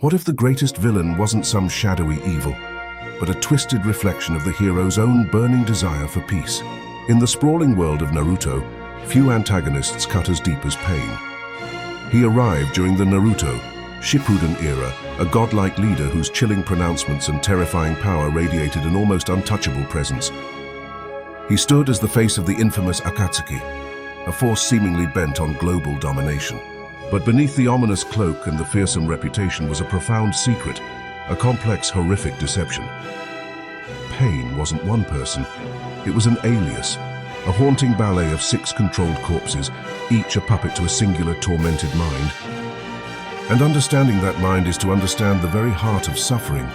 What if the greatest villain wasn't some shadowy evil, but a twisted reflection of the hero's own burning desire for peace? In the sprawling world of Naruto, few antagonists cut as deep as Pain. He arrived during the Naruto, Shippuden era, a godlike leader whose chilling pronouncements and terrifying power radiated an almost untouchable presence. He stood as the face of the infamous Akatsuki, a force seemingly bent on global domination. But beneath the ominous cloak and the fearsome reputation was a profound secret, a complex, horrific deception. Pain wasn't one person, it was an alias, a haunting ballet of 6 controlled corpses, each a puppet to a singular tormented mind. And understanding that mind is to understand the very heart of suffering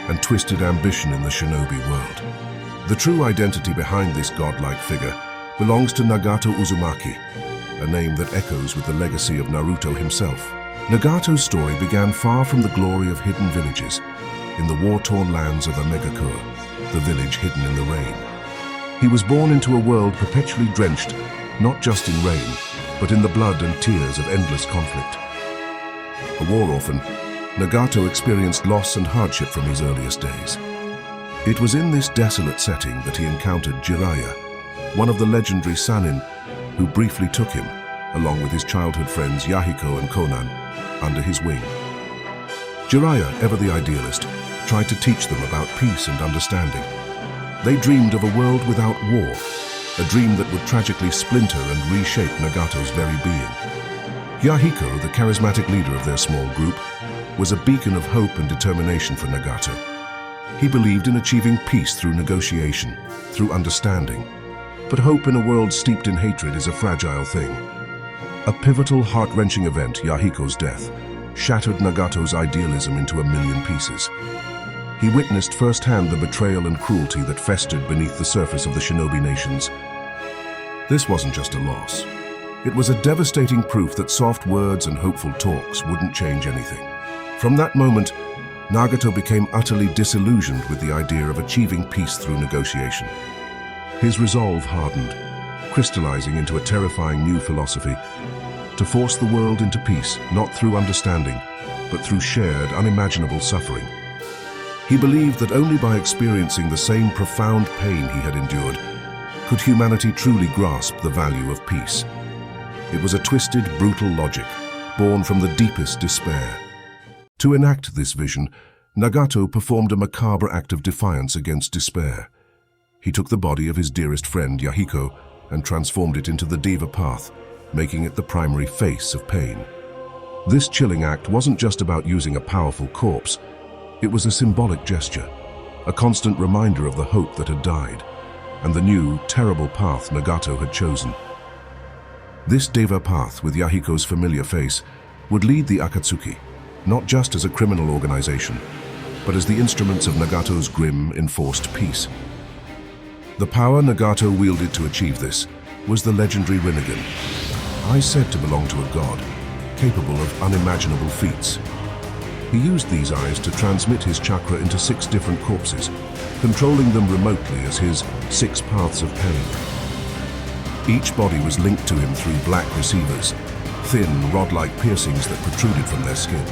and twisted ambition in the shinobi world. The true identity behind this godlike figure belongs to Nagato Uzumaki, a name that echoes with the legacy of Naruto himself. Nagato's story began far from the glory of hidden villages, in the war-torn lands of Nagato, the village hidden in the rain. He was born into a world perpetually drenched, not just in rain, but in the blood and tears of endless conflict. A war orphan, Nagato experienced loss and hardship from his earliest days. It was in this desolate setting that he encountered Jiraiya, one of the legendary Sannin, who briefly took him, along with his childhood friends Yahiko and Konan, under his wing. Jiraiya, ever the idealist, tried to teach them about peace and understanding. They dreamed of a world without war, a dream that would tragically splinter and reshape Nagato's very being. Yahiko, the charismatic leader of their small group, was a beacon of hope and determination for Nagato. He believed in achieving peace through negotiation, through understanding. But hope in a world steeped in hatred is a fragile thing. A pivotal, heart-wrenching event, Yahiko's death, shattered Nagato's idealism into a million pieces. He witnessed firsthand the betrayal and cruelty that festered beneath the surface of the shinobi nations. This wasn't just a loss. It was a devastating proof that soft words and hopeful talks wouldn't change anything. From that moment, Nagato became utterly disillusioned with the idea of achieving peace through negotiation. His resolve hardened, crystallizing into a terrifying new philosophy: to force the world into peace, not through understanding, but through shared, unimaginable suffering. He believed that only by experiencing the same profound pain he had endured could humanity truly grasp the value of peace. It was a twisted, brutal logic, born from the deepest despair. To enact this vision, Nagato performed a macabre act of defiance against despair. He took the body of his dearest friend, Yahiko, and transformed it into the Deva Path, making it the primary face of Pain. This chilling act wasn't just about using a powerful corpse. It was a symbolic gesture, a constant reminder of the hope that had died, and the new, terrible path Nagato had chosen. This Deva Path, with Yahiko's familiar face, would lead the Akatsuki, not just as a criminal organization, but as the instruments of Nagato's grim, enforced peace. The power Nagato wielded to achieve this was the legendary Rinnegan, eyes said to belong to a god, capable of unimaginable feats. He used these eyes to transmit his chakra into 6 different corpses, controlling them remotely as his 6 paths of pain. Each body was linked to him through black receivers, thin, rod-like piercings that protruded from their skin.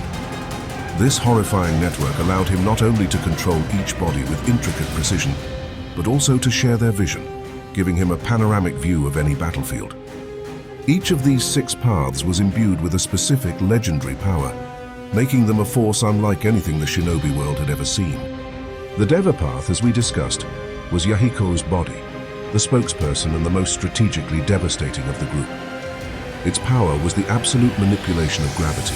This horrifying network allowed him not only to control each body with intricate precision, but also to share their vision, giving him a panoramic view of any battlefield. Each of these 6 paths was imbued with a specific legendary power, making them a force unlike anything the shinobi world had ever seen. The Deva Path, as we discussed, was Yahiko's body, the spokesperson and the most strategically devastating of the group. Its power was the absolute manipulation of gravity.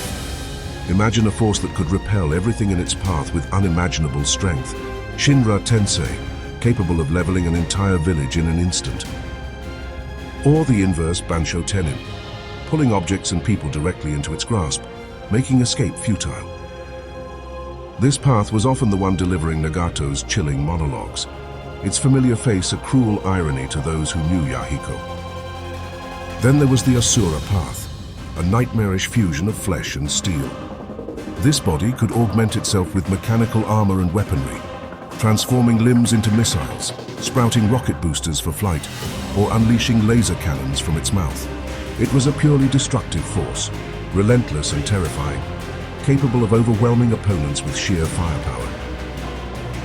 Imagine a force that could repel everything in its path with unimaginable strength. Shinra Tensei, capable of leveling an entire village in an instant. Or the inverse Bansho Tenin, pulling objects and people directly into its grasp, making escape futile. This path was often the one delivering Nagato's chilling monologues, its familiar face a cruel irony to those who knew Yahiko. Then there was the Asura Path, a nightmarish fusion of flesh and steel. This body could augment itself with mechanical armor and weaponry, transforming limbs into missiles, sprouting rocket boosters for flight, or unleashing laser cannons from its mouth. It was a purely destructive force, relentless and terrifying, capable of overwhelming opponents with sheer firepower.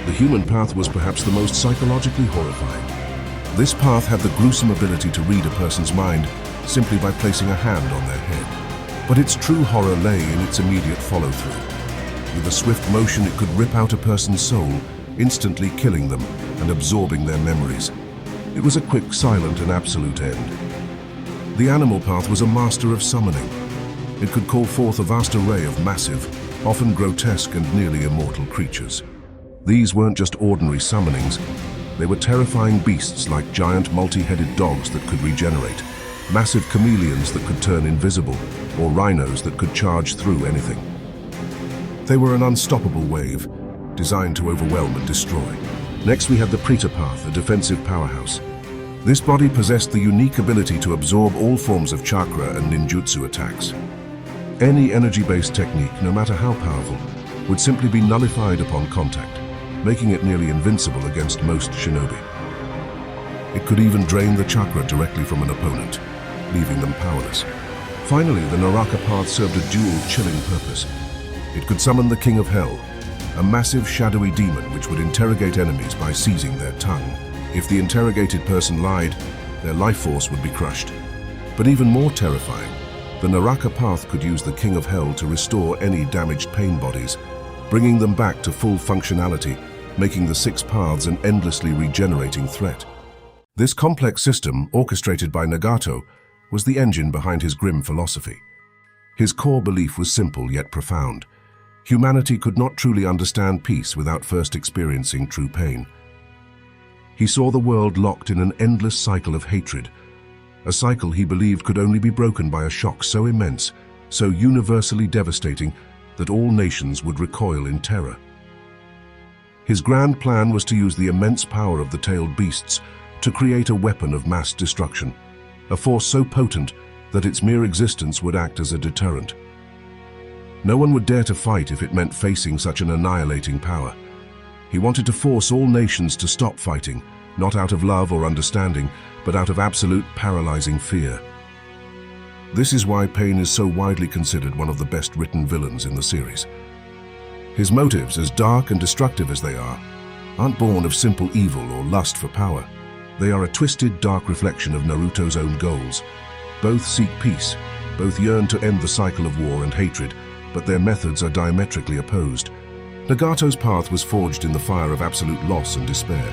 The human path was perhaps the most psychologically horrifying. This path had the gruesome ability to read a person's mind simply by placing a hand on their head. But its true horror lay in its immediate follow-through. With a swift motion, it could rip out a person's soul, instantly killing them and absorbing their memories. It was a quick, silent, and absolute end. The animal path was a master of summoning. It could call forth a vast array of massive, often grotesque and nearly immortal creatures. These weren't just ordinary summonings. They were terrifying beasts like giant multi-headed dogs that could regenerate, massive chameleons that could turn invisible, or rhinos that could charge through anything. They were an unstoppable wave, designed to overwhelm and destroy. Next we had the Preta Path, a defensive powerhouse. This body possessed the unique ability to absorb all forms of chakra and ninjutsu attacks. Any energy-based technique, no matter how powerful, would simply be nullified upon contact, making it nearly invincible against most shinobi. It could even drain the chakra directly from an opponent, leaving them powerless. Finally, the Naraka Path served a dual, chilling purpose. It could summon the King of Hell, a massive shadowy demon which would interrogate enemies by seizing their tongue. If the interrogated person lied, their life force would be crushed. But even more terrifying, the Naraka Path could use the King of Hell to restore any damaged pain bodies, bringing them back to full functionality, making the six paths an endlessly regenerating threat. This complex system, orchestrated by Nagato, was the engine behind his grim philosophy. His core belief was simple yet profound. Humanity could not truly understand peace without first experiencing true pain. He saw the world locked in an endless cycle of hatred, a cycle he believed could only be broken by a shock so immense, so universally devastating, that all nations would recoil in terror. His grand plan was to use the immense power of the tailed beasts to create a weapon of mass destruction, a force so potent that its mere existence would act as a deterrent. No one would dare to fight if it meant facing such an annihilating power. He wanted to force all nations to stop fighting, not out of love or understanding, but out of absolute paralyzing fear. This is why Pain is so widely considered one of the best written villains in the series. His motives, as dark and destructive as they are, aren't born of simple evil or lust for power. They are a twisted, dark reflection of Naruto's own goals. Both seek peace, both yearn to end the cycle of war and hatred, but their methods are diametrically opposed. Nagato's path was forged in the fire of absolute loss and despair,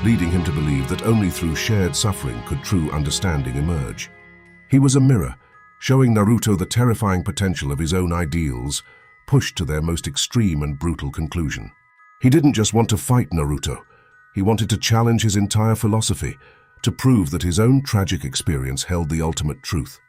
leading him to believe that only through shared suffering could true understanding emerge. He was a mirror, showing Naruto the terrifying potential of his own ideals, pushed to their most extreme and brutal conclusion. He didn't just want to fight Naruto. He wanted to challenge his entire philosophy, to prove that his own tragic experience held the ultimate truth.